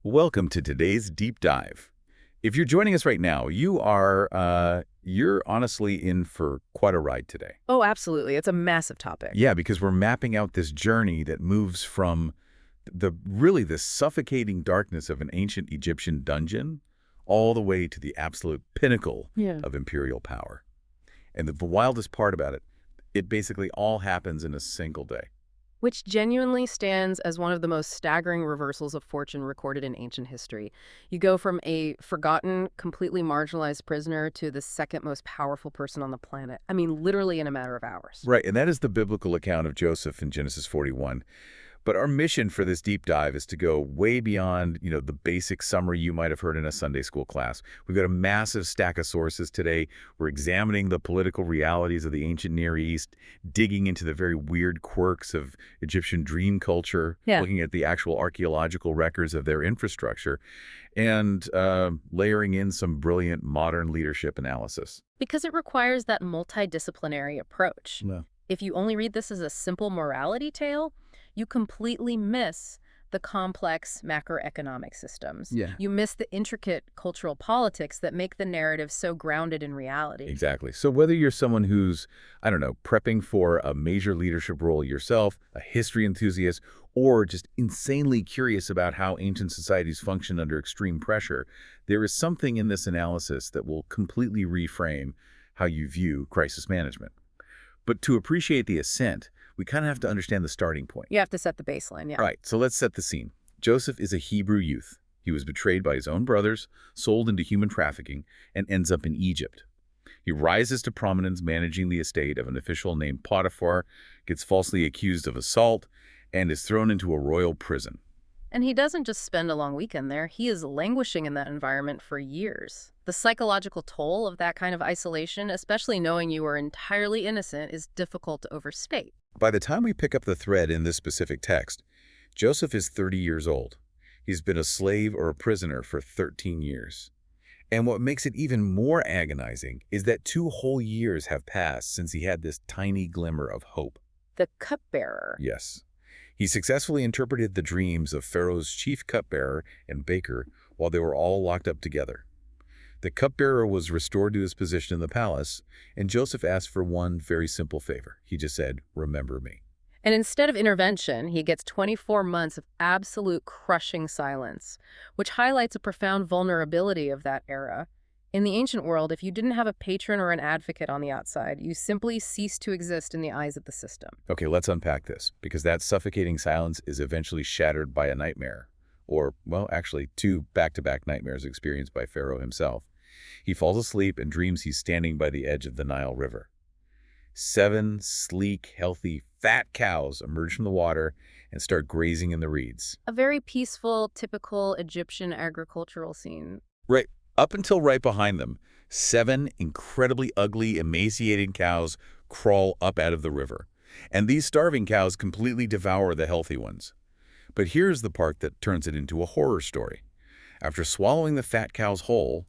Welcome to today's deep dive. If you're joining us right now, you're honestly in for quite a ride today. Oh, absolutely. It's a massive topic. Yeah, because we're mapping out this journey that moves from the suffocating darkness of an ancient Egyptian dungeon all the way to the absolute pinnacle Yeah. of imperial power. And the wildest part about it, it basically all happens in a single day. Which genuinely stands as one of the most staggering reversals of fortune recorded in ancient history. You go from a forgotten, completely marginalized prisoner to the second most powerful person on the planet. I mean, literally in a matter of hours. Right, and that is the biblical account of Joseph in Genesis 41. But our mission for this deep dive is to go way beyond, the basic summary you might have heard in a Sunday school class. We've got a massive stack of sources today. We're examining the political realities of the ancient Near East, digging into the very weird quirks of Egyptian dream culture, Yeah. looking at the actual archaeological records of their infrastructure, and layering in some brilliant modern leadership analysis. Because it requires that multidisciplinary approach. Yeah. If you only read this as a simple morality tale, you completely miss the complex macroeconomic systems. Yeah. You miss the intricate cultural politics that make the narrative so grounded in reality. Exactly. So whether you're someone who's, prepping for a major leadership role yourself, a history enthusiast, or just insanely curious about how ancient societies function under extreme pressure, there is something in this analysis that will completely reframe how you view crisis management. But to appreciate the ascent, we kind of have to understand the starting point. You have to set the baseline, yeah. All right, so let's set the scene. Joseph is a Hebrew youth. He was betrayed by his own brothers, sold into human trafficking, and ends up in Egypt. He rises to prominence managing the estate of an official named Potiphar, gets falsely accused of assault, and is thrown into a royal prison. And he doesn't just spend a long weekend there. He is languishing in that environment for years. The psychological toll of that kind of isolation, especially knowing you are entirely innocent, is difficult to overstate. By the time we pick up the thread in this specific text, Joseph is 30 years old. He's been a slave or a prisoner for 13 years. And what makes it even more agonizing is that 2 whole years have passed since he had this tiny glimmer of hope. The cupbearer. Yes. He successfully interpreted the dreams of Pharaoh's chief cupbearer and baker while they were all locked up together. The cupbearer was restored to his position in the palace, and Joseph asked for one very simple favor. He just said, "Remember me." And instead of intervention, he gets 24 months of absolute crushing silence, which highlights a profound vulnerability of that era. In the ancient world, if you didn't have a patron or an advocate on the outside, you simply ceased to exist in the eyes of the system. Okay, let's unpack this, because that suffocating silence is eventually shattered by a nightmare. Or, well, actually, 2 back-to-back nightmares experienced by Pharaoh himself. He falls asleep and dreams he's standing by the edge of the Nile River. 7 sleek, healthy, fat cows emerge from the water and start grazing in the reeds. A very peaceful, typical Egyptian agricultural scene. Right up until right behind them, 7 incredibly ugly, emaciated cows crawl up out of the river. And these starving cows completely devour the healthy ones. But here's the part that turns it into a horror story. After swallowing the fat cows whole,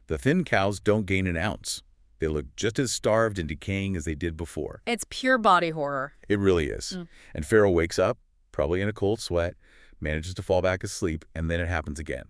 the thin cows don't gain an ounce. They look just as starved and decaying as they did before. It's pure body horror. It really is. And Pharaoh wakes up, probably in a cold sweat, manages to fall back asleep, and then it happens again.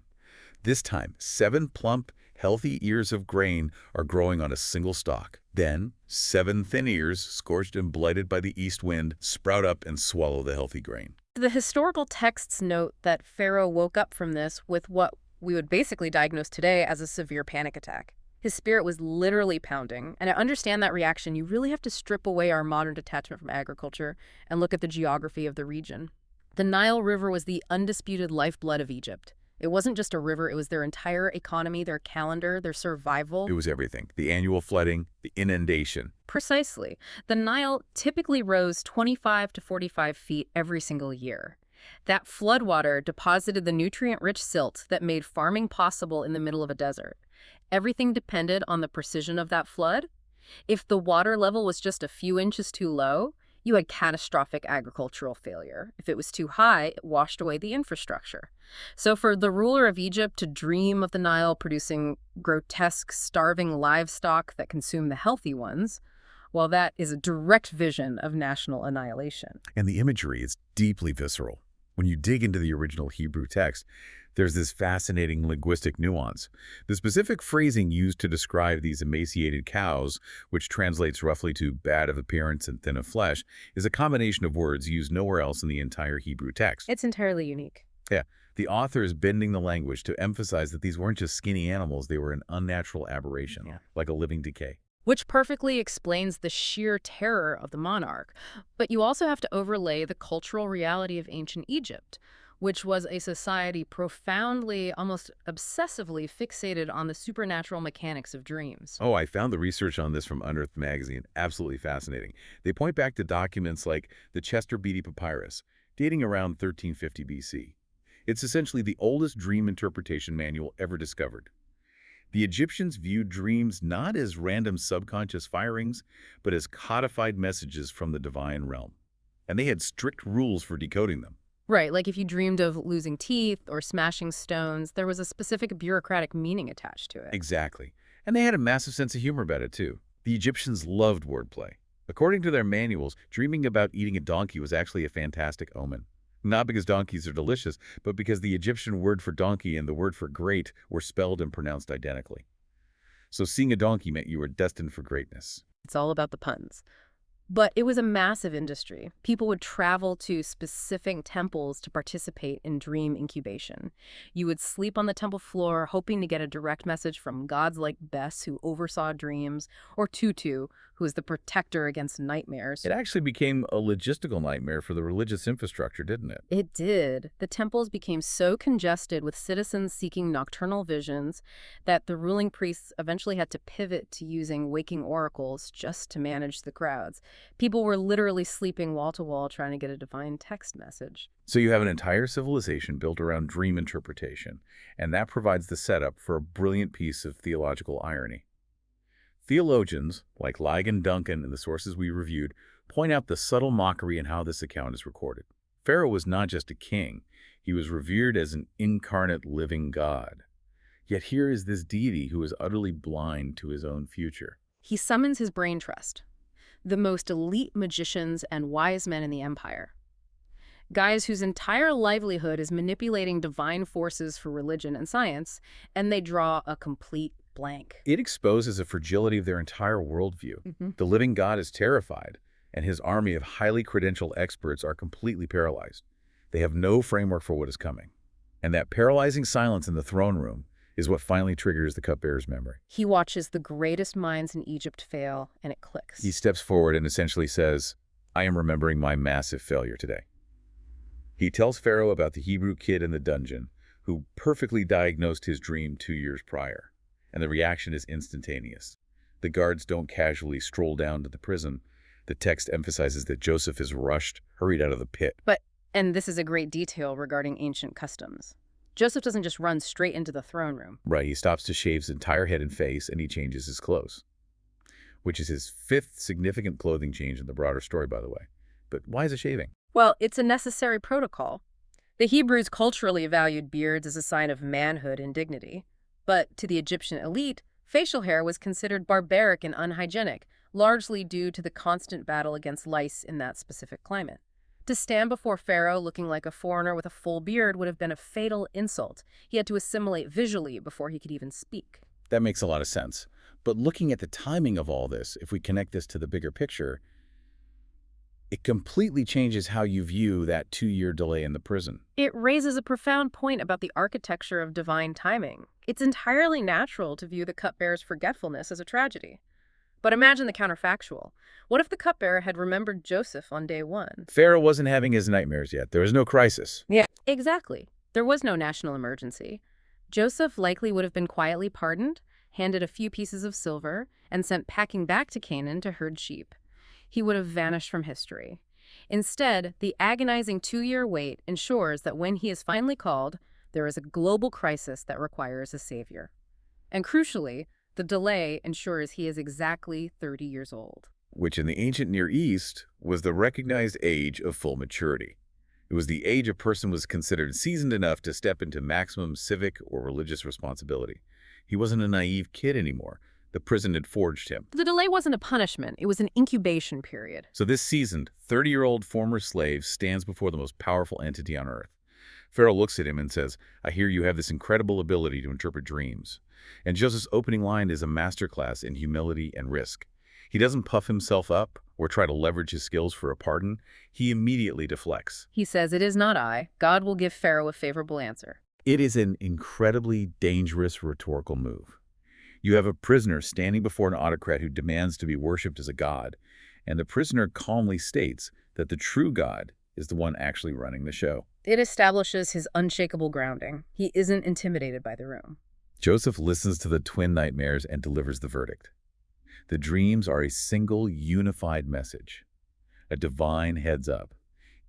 This time, 7 plump, healthy ears of grain are growing on a single stalk. Then, 7 thin ears, scorched and blighted by the east wind, sprout up and swallow the healthy grain. The historical texts note that Pharaoh woke up from this with what we would basically diagnose today as a severe panic attack. His spirit was literally pounding, and to understand that reaction, you really have to strip away our modern detachment from agriculture and look at the geography of the region. The Nile River was the undisputed lifeblood of Egypt. It wasn't just a river, it was their entire economy, their calendar, their survival. It was everything. The annual flooding, the inundation. Precisely. The Nile typically rose 25 to 45 feet every single year. That floodwater deposited the nutrient-rich silt that made farming possible in the middle of a desert. Everything depended on the precision of that flood. If the water level was just a few inches too low, you had catastrophic agricultural failure. If it was too high, it washed away the infrastructure. So for the ruler of Egypt to dream of the Nile producing grotesque, starving livestock that consume the healthy ones, well, that is a direct vision of national annihilation. And the imagery is deeply visceral. When you dig into the original Hebrew text, there's this fascinating linguistic nuance. The specific phrasing used to describe these emaciated cows, which translates roughly to bad of appearance and thin of flesh, is a combination of words used nowhere else in the entire Hebrew text. It's entirely unique. Yeah, the author is bending the language to emphasize that these weren't just skinny animals, they were an unnatural aberration, like a living decay. Which perfectly explains the sheer terror of the monarch. But you also have to overlay the cultural reality of ancient Egypt, which was a society profoundly, almost obsessively fixated on the supernatural mechanics of dreams. Oh, I found the research on this from Unearthed magazine absolutely fascinating. They point back to documents like the Chester Beatty Papyrus, dating around 1350 BC. It's essentially the oldest dream interpretation manual ever discovered. The Egyptians viewed dreams not as random subconscious firings, but as codified messages from the divine realm. And they had strict rules for decoding them. Right, like if you dreamed of losing teeth or smashing stones, there was a specific bureaucratic meaning attached to it. Exactly. And they had a massive sense of humor about it, too. The Egyptians loved wordplay. According to their manuals, dreaming about eating a donkey was actually a fantastic omen. Not because donkeys are delicious, but because the Egyptian word for donkey and the word for great were spelled and pronounced identically. So seeing a donkey meant you were destined for greatness. It's all about the puns. But it was a massive industry. People would travel to specific temples to participate in dream incubation. You would sleep on the temple floor hoping to get a direct message from gods like Bes, who oversaw dreams, or Tutu, who was the protector against nightmares. It actually became a logistical nightmare for the religious infrastructure, didn't it? It did. The temples became so congested with citizens seeking nocturnal visions that the ruling priests eventually had to pivot to using waking oracles just to manage the crowds. People were literally sleeping wall to wall trying to get a divine text message. So you have an entire civilization built around dream interpretation, and that provides the setup for a brilliant piece of theological irony. Theologians, like Ligon Duncan and the sources we reviewed, point out the subtle mockery in how this account is recorded. Pharaoh was not just a king. He was revered as an incarnate living god. Yet here is this deity who is utterly blind to his own future. He summons his brain trust, the most elite magicians and wise men in the empire. Guys whose entire livelihood is manipulating divine forces for religion and science, and they draw a complete blank. It exposes a fragility of their entire worldview. The living god is terrified, and his army of highly credentialed experts are completely paralyzed. They have no framework for what is coming. And that paralyzing silence in the throne room is what finally triggers the cupbearer's memory. He watches the greatest minds in Egypt fail, and it clicks. He steps forward and essentially says, I am remembering my massive failure today. He tells Pharaoh about the Hebrew kid in the dungeon who perfectly diagnosed his dream 2 years prior. And the reaction is instantaneous. The guards don't casually stroll down to the prison. The text emphasizes that Joseph is hurried out of the pit. And this is a great detail regarding ancient customs. Joseph doesn't just run straight into the throne room. Right, he stops to shave his entire head and face, and he changes his clothes. Which is his 5th significant clothing change in the broader story, by the way. But why is it shaving? Well, it's a necessary protocol. The Hebrews culturally valued beards as a sign of manhood and dignity. But to the Egyptian elite, facial hair was considered barbaric and unhygienic, largely due to the constant battle against lice in that specific climate. To stand before Pharaoh looking like a foreigner with a full beard would have been a fatal insult. He had to assimilate visually before he could even speak. That makes a lot of sense. But looking at the timing of all this, if we connect this to the bigger picture, it completely changes how you view that 2-year delay in the prison. It raises a profound point about the architecture of divine timing. It's entirely natural to view the cupbearer's forgetfulness as a tragedy. But imagine the counterfactual. What if the cupbearer had remembered Joseph on day 1? Pharaoh wasn't having his nightmares yet. There was no crisis. Yeah, exactly. There was no national emergency. Joseph likely would have been quietly pardoned, handed a few pieces of silver, and sent packing back to Canaan to herd sheep. He would have vanished from history. Instead, the agonizing 2-year wait ensures that when he is finally called, there is a global crisis that requires a savior. And crucially, the delay ensures he is exactly 30 years old. Which in the ancient Near East was the recognized age of full maturity. It was the age a person was considered seasoned enough to step into maximum civic or religious responsibility. He wasn't a naive kid anymore. The prison had forged him. The delay wasn't a punishment. It was an incubation period. So this seasoned, 30-year-old former slave stands before the most powerful entity on earth. Pharaoh looks at him and says, "I hear you have this incredible ability to interpret dreams." And Joseph's opening line is a masterclass in humility and risk. He doesn't puff himself up or try to leverage his skills for a pardon. He immediately deflects. He says, "It is not I. God will give Pharaoh a favorable answer." It is an incredibly dangerous rhetorical move. You have a prisoner standing before an autocrat who demands to be worshipped as a god, and the prisoner calmly states that the true God is the one actually running the show. It establishes his unshakable grounding. He isn't intimidated by the room. Joseph listens to the twin nightmares and delivers the verdict. The dreams are a single, unified message, a divine heads-up.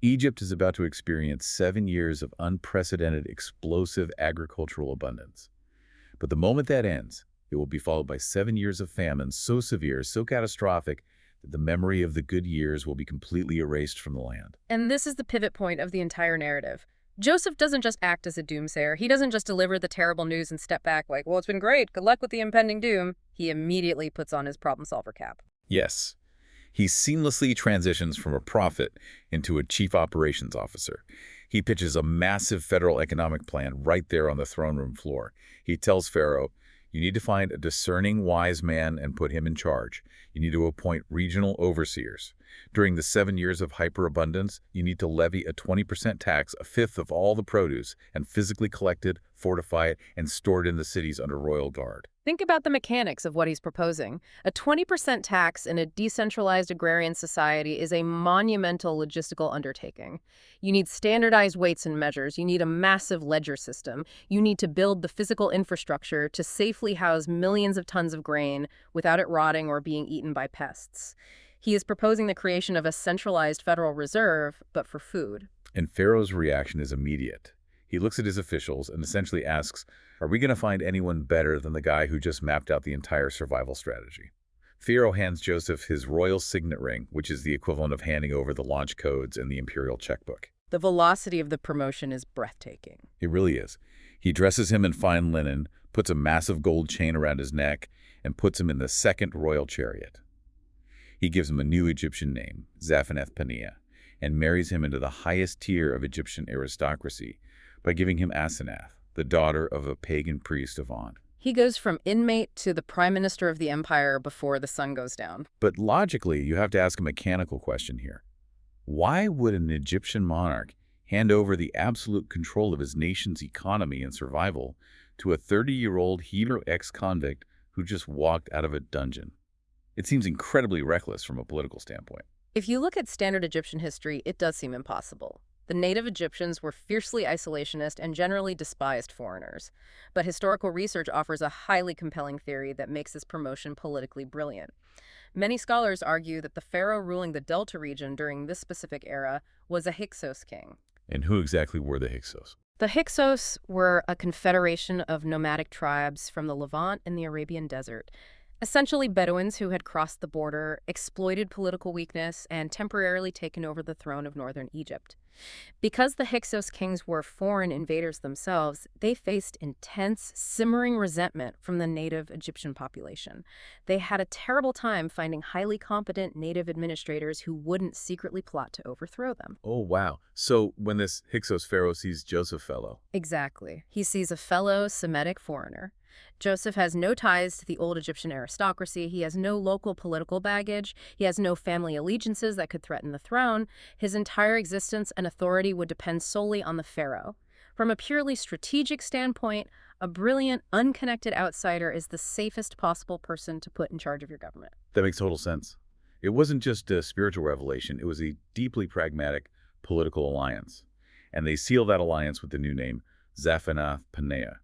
Egypt is about to experience 7 years of unprecedented, explosive agricultural abundance. But the moment that ends, it will be followed by 7 years of famine so severe, so catastrophic, that the memory of the good years will be completely erased from the land. And this is the pivot point of the entire narrative. Joseph doesn't just act as a doomsayer. He doesn't just deliver the terrible news and step back like, "Well, it's been great. Good luck with the impending doom." He immediately puts on his problem solver cap. Yes, he seamlessly transitions from a prophet into a chief operations officer. He pitches a massive federal economic plan right there on the throne room floor. He tells Pharaoh, "You need to find a discerning, wise man and put him in charge. You need to appoint regional overseers. During the 7 years of hyperabundance, you need to levy a 20% tax, a fifth of all the produce, and physically collect it, fortify it, and store it in the cities under royal guard." Think about the mechanics of what he's proposing. A 20% tax in a decentralized agrarian society is a monumental logistical undertaking. You need standardized weights and measures. You need a massive ledger system. You need to build the physical infrastructure to safely house millions of tons of grain without it rotting or being eaten by pests. He is proposing the creation of a centralized Federal Reserve, but for food. And Pharaoh's reaction is immediate. He looks at his officials and essentially asks, "Are we going to find anyone better than the guy who just mapped out the entire survival strategy?" Pharaoh hands Joseph his royal signet ring, which is the equivalent of handing over the launch codes and the imperial checkbook. The velocity of the promotion is breathtaking. It really is. He dresses him in fine linen, puts a massive gold chain around his neck, and puts him in the second royal chariot. He gives him a new Egyptian name, Zaphenath-Paneah, and marries him into the highest tier of Egyptian aristocracy by giving him Asenath, the daughter of a pagan priest of On. He goes from inmate to the prime minister of the empire before the sun goes down. But logically, you have to ask a mechanical question here. Why would an Egyptian monarch hand over the absolute control of his nation's economy and survival to a 30-year-old Hebrew ex-convict who just walked out of a dungeon? It seems incredibly reckless from a political standpoint. If you look at standard Egyptian history, it does seem impossible. The native Egyptians were fiercely isolationist and generally despised foreigners. But historical research offers a highly compelling theory that makes this promotion politically brilliant. Many scholars argue that the pharaoh ruling the Delta region during this specific era was a Hyksos king. And who exactly were the Hyksos? The Hyksos were a confederation of nomadic tribes from the Levant and the Arabian desert. Essentially Bedouins who had crossed the border, exploited political weakness, and temporarily taken over the throne of northern Egypt. Because the Hyksos kings were foreign invaders themselves, they faced intense, simmering resentment from the native Egyptian population. They had a terrible time finding highly competent native administrators who wouldn't secretly plot to overthrow them. Oh, wow. So when this Hyksos pharaoh sees Joseph fellow. Exactly. He sees a fellow Semitic foreigner. Joseph has no ties to the old Egyptian aristocracy. He has no local political baggage. He has no family allegiances that could threaten the throne. His entire existence and authority would depend solely on the pharaoh. From a purely strategic standpoint, a brilliant, unconnected outsider is the safest possible person to put in charge of your government. That makes total sense. It wasn't just a spiritual revelation. It was a deeply pragmatic political alliance. And they seal that alliance with the new name, Zaphenath-Paneah.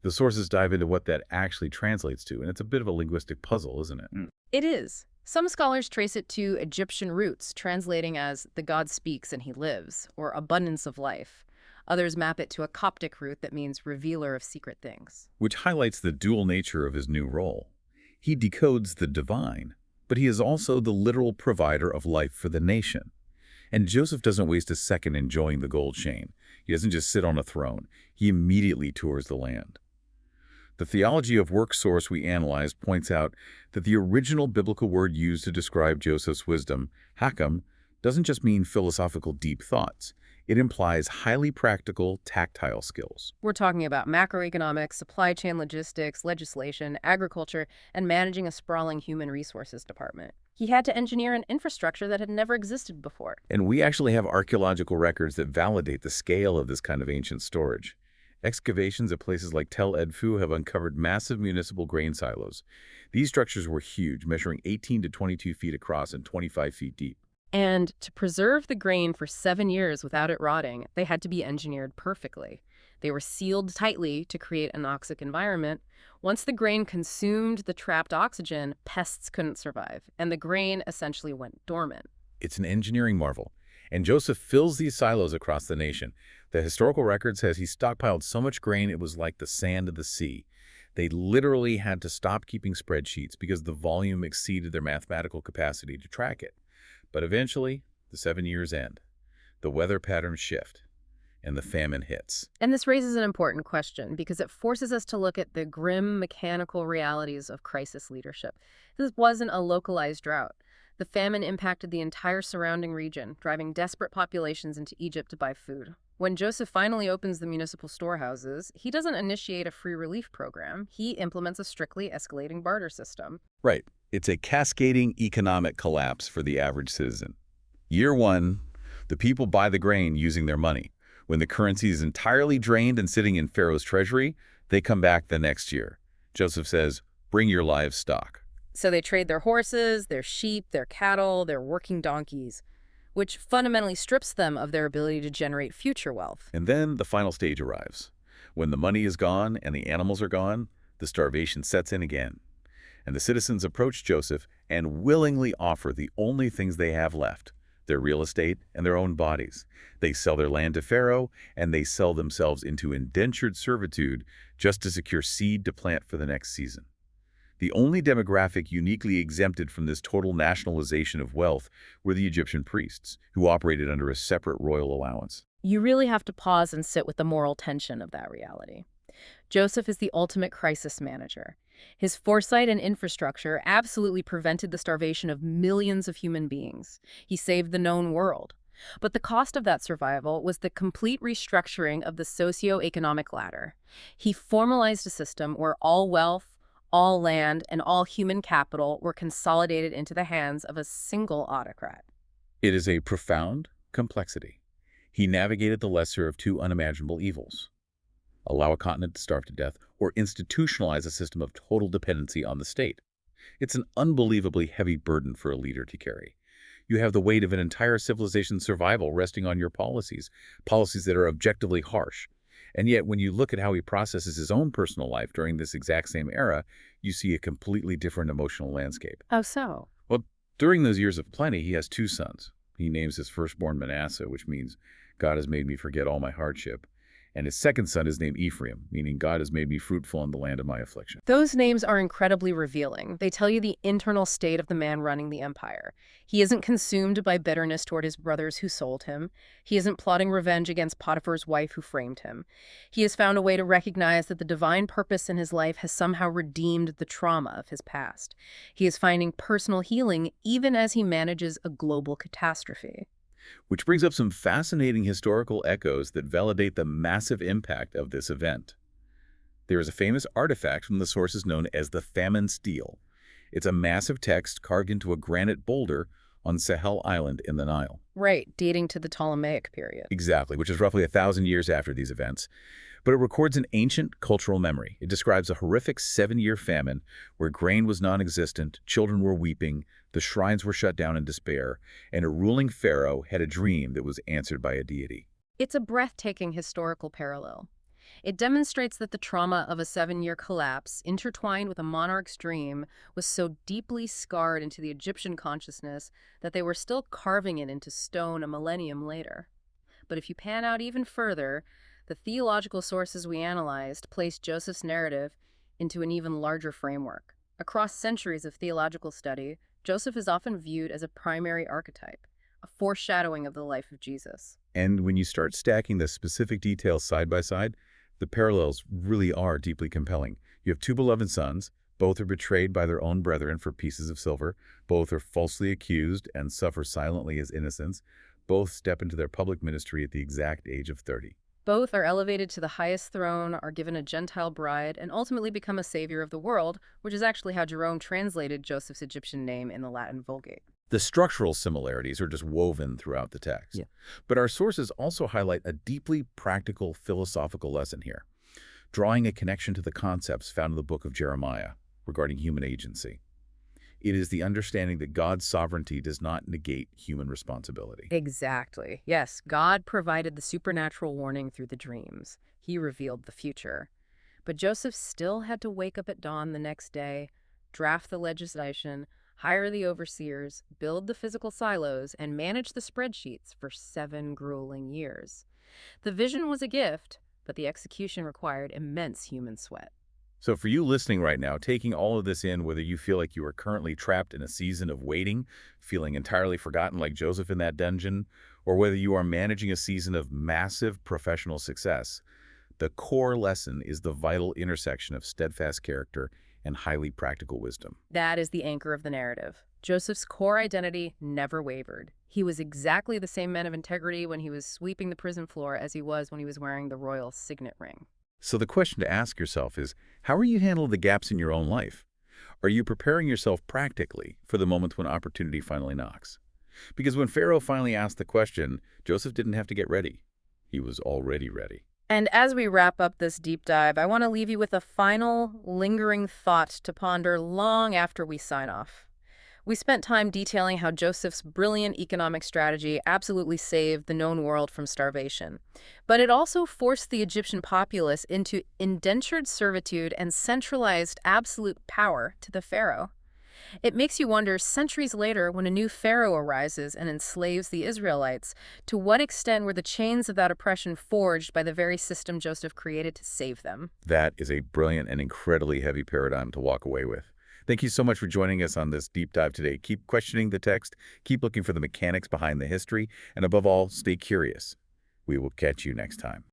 The sources dive into what that actually translates to, and it's a bit of a linguistic puzzle, isn't it? It is. Some scholars trace it to Egyptian roots, translating as "the God speaks and he lives," or "abundance of life." Others map it to a Coptic root that means revealer of secret things. Which highlights the dual nature of his new role. He decodes the divine, but he is also the literal provider of life for the nation. And Joseph doesn't waste a second enjoying the gold chain. He doesn't just sit on a throne. He immediately tours the land. The theology of work source we analyzed points out that the original biblical word used to describe Joseph's wisdom, hakam, doesn't just mean philosophical deep thoughts. It implies highly practical, tactile skills. We're talking about macroeconomics, supply chain logistics, legislation, agriculture, and managing a sprawling human resources department. He had to engineer an infrastructure that had never existed before. And we actually have archaeological records that validate the scale of this kind of ancient storage. Excavations at places like Tel Edfu have uncovered massive municipal grain silos. These structures were huge, measuring 18 to 22 feet across and 25 feet deep. And to preserve the grain for 7 years without it rotting, they had to be engineered perfectly. They were sealed tightly to create a noxic environment. Once the grain consumed the trapped oxygen, pests couldn't survive, and the grain essentially went dormant. It's an engineering marvel. And Joseph fills these silos across the nation. The historical record says he stockpiled so much grain it was like the sand of the sea. They literally had to stop keeping spreadsheets because the volume exceeded their mathematical capacity to track it. But eventually, the 7 years end. The weather patterns shift, and the famine hits. And this raises an important question because it forces us to look at the grim mechanical realities of crisis leadership. This wasn't a localized drought. The famine impacted the entire surrounding region, driving desperate populations into Egypt to buy food. When Joseph finally opens the municipal storehouses, he doesn't initiate a free relief program. He implements a strictly escalating barter system. Right. It's a cascading economic collapse for the average citizen. Year one, the people buy the grain using their money. When the currency is entirely drained and sitting in Pharaoh's treasury, they come back the next year. Joseph says, bring your livestock. So they trade their horses, their sheep, their cattle, their working donkeys, which fundamentally strips them of their ability to generate future wealth. And then the final stage arrives. When the money is gone and the animals are gone, the starvation sets in again. And the citizens approach Joseph and willingly offer the only things they have left, their real estate and their own bodies. They sell their land to Pharaoh, and they sell themselves into indentured servitude just to secure seed to plant for the next season. The only demographic uniquely exempted from this total nationalization of wealth were the Egyptian priests, who operated under a separate royal allowance. You really have to pause and sit with the moral tension of that reality. Joseph is the ultimate crisis manager. His foresight and infrastructure absolutely prevented the starvation of millions of human beings. He saved the known world. But the cost of that survival was the complete restructuring of the socio-economic ladder. He formalized a system where all wealth, all land, and all human capital were consolidated into the hands of a single autocrat. It is a profound complexity. He navigated the lesser of two unimaginable evils: allow a continent to starve to death, or institutionalize a system of total dependency on the state. It's an unbelievably heavy burden for a leader to carry. You have the weight of an entire civilization's survival resting on your policies that are objectively harsh. And yet, when you look at how he processes his own personal life during this exact same era, you see a completely different emotional landscape. Oh, so? Well, during those years of plenty, he has two sons. He names his firstborn Manasseh, which means God has made me forget all my hardship. And his second son is named Ephraim, meaning God has made me fruitful in the land of my affliction. Those names are incredibly revealing. They tell you the internal state of the man running the empire. He isn't consumed by bitterness toward his brothers who sold him. He isn't plotting revenge against Potiphar's wife who framed him. He has found a way to recognize that the divine purpose in his life has somehow redeemed the trauma of his past. He is finding personal healing even as he manages a global catastrophe. Which brings up some fascinating historical echoes that validate the massive impact of this event. There is a famous artifact from the sources known as the famine stele. It's a massive text carved into a granite boulder on Sahel Island in the Nile. Right, dating to the Ptolemaic period. Exactly, which is roughly 1,000 years after these events. But it records an ancient cultural memory. It describes a horrific 7-year famine where grain was non-existent, children were weeping, the shrines were shut down in despair, and a ruling pharaoh had a dream that was answered by a deity. It's a breathtaking historical parallel. It demonstrates that the trauma of a 7-year collapse, intertwined with a monarch's dream, was so deeply scarred into the Egyptian consciousness that they were still carving it into stone a millennium later. But if you pan out even further, the theological sources we analyzed place Joseph's narrative into an even larger framework. Across centuries of theological study, Joseph is often viewed as a primary archetype, a foreshadowing of the life of Jesus. And when you start stacking the specific details side by side, The parallels really are deeply compelling. You have two beloved sons. Both are betrayed by their own brethren for pieces of silver. Both are falsely accused and suffer silently as innocents. Both step into their public ministry at the exact age of 30. Both are elevated to the highest throne, are given a Gentile bride, and ultimately become a savior of the world, which is actually how Jerome translated Joseph's Egyptian name in the Latin Vulgate. The structural similarities are just woven throughout the text. Yeah. But our sources also highlight a deeply practical philosophical lesson here, drawing a connection to the concepts found in the book of Jeremiah regarding human agency. It is the understanding that God's sovereignty does not negate human responsibility. Exactly. Yes, God provided the supernatural warning through the dreams. He revealed the future. But Joseph still had to wake up at dawn the next day, draft the legislation, hire the overseers, build the physical silos, and manage the spreadsheets for 7 grueling years. The vision was a gift, but the execution required immense human sweat. So for you listening right now, taking all of this in, whether you feel like you are currently trapped in a season of waiting, feeling entirely forgotten like Joseph in that dungeon, or whether you are managing a season of massive professional success, the core lesson is the vital intersection of steadfast character and highly practical wisdom. That is the anchor of the narrative. Joseph's core identity never wavered. He was exactly the same man of integrity when he was sweeping the prison floor as he was when he was wearing the royal signet ring. So the question to ask yourself is, how are you handling the gaps in your own life? Are you preparing yourself practically for the moment when opportunity finally knocks? Because when Pharaoh finally asked the question, Joseph didn't have to get ready. He was already ready. And as we wrap up this deep dive, I want to leave you with a final, lingering thought to ponder long after we sign off. We spent time detailing how Joseph's brilliant economic strategy absolutely saved the known world from starvation. But it also forced the Egyptian populace into indentured servitude and centralized absolute power to the pharaoh. It makes you wonder, centuries later, when a new pharaoh arises and enslaves the Israelites, to what extent were the chains of that oppression forged by the very system Joseph created to save them? That is a brilliant and incredibly heavy paradigm to walk away with. Thank you so much for joining us on this deep dive today. Keep questioning the text, keep looking for the mechanics behind the history, and above all, stay curious. We will catch you next time.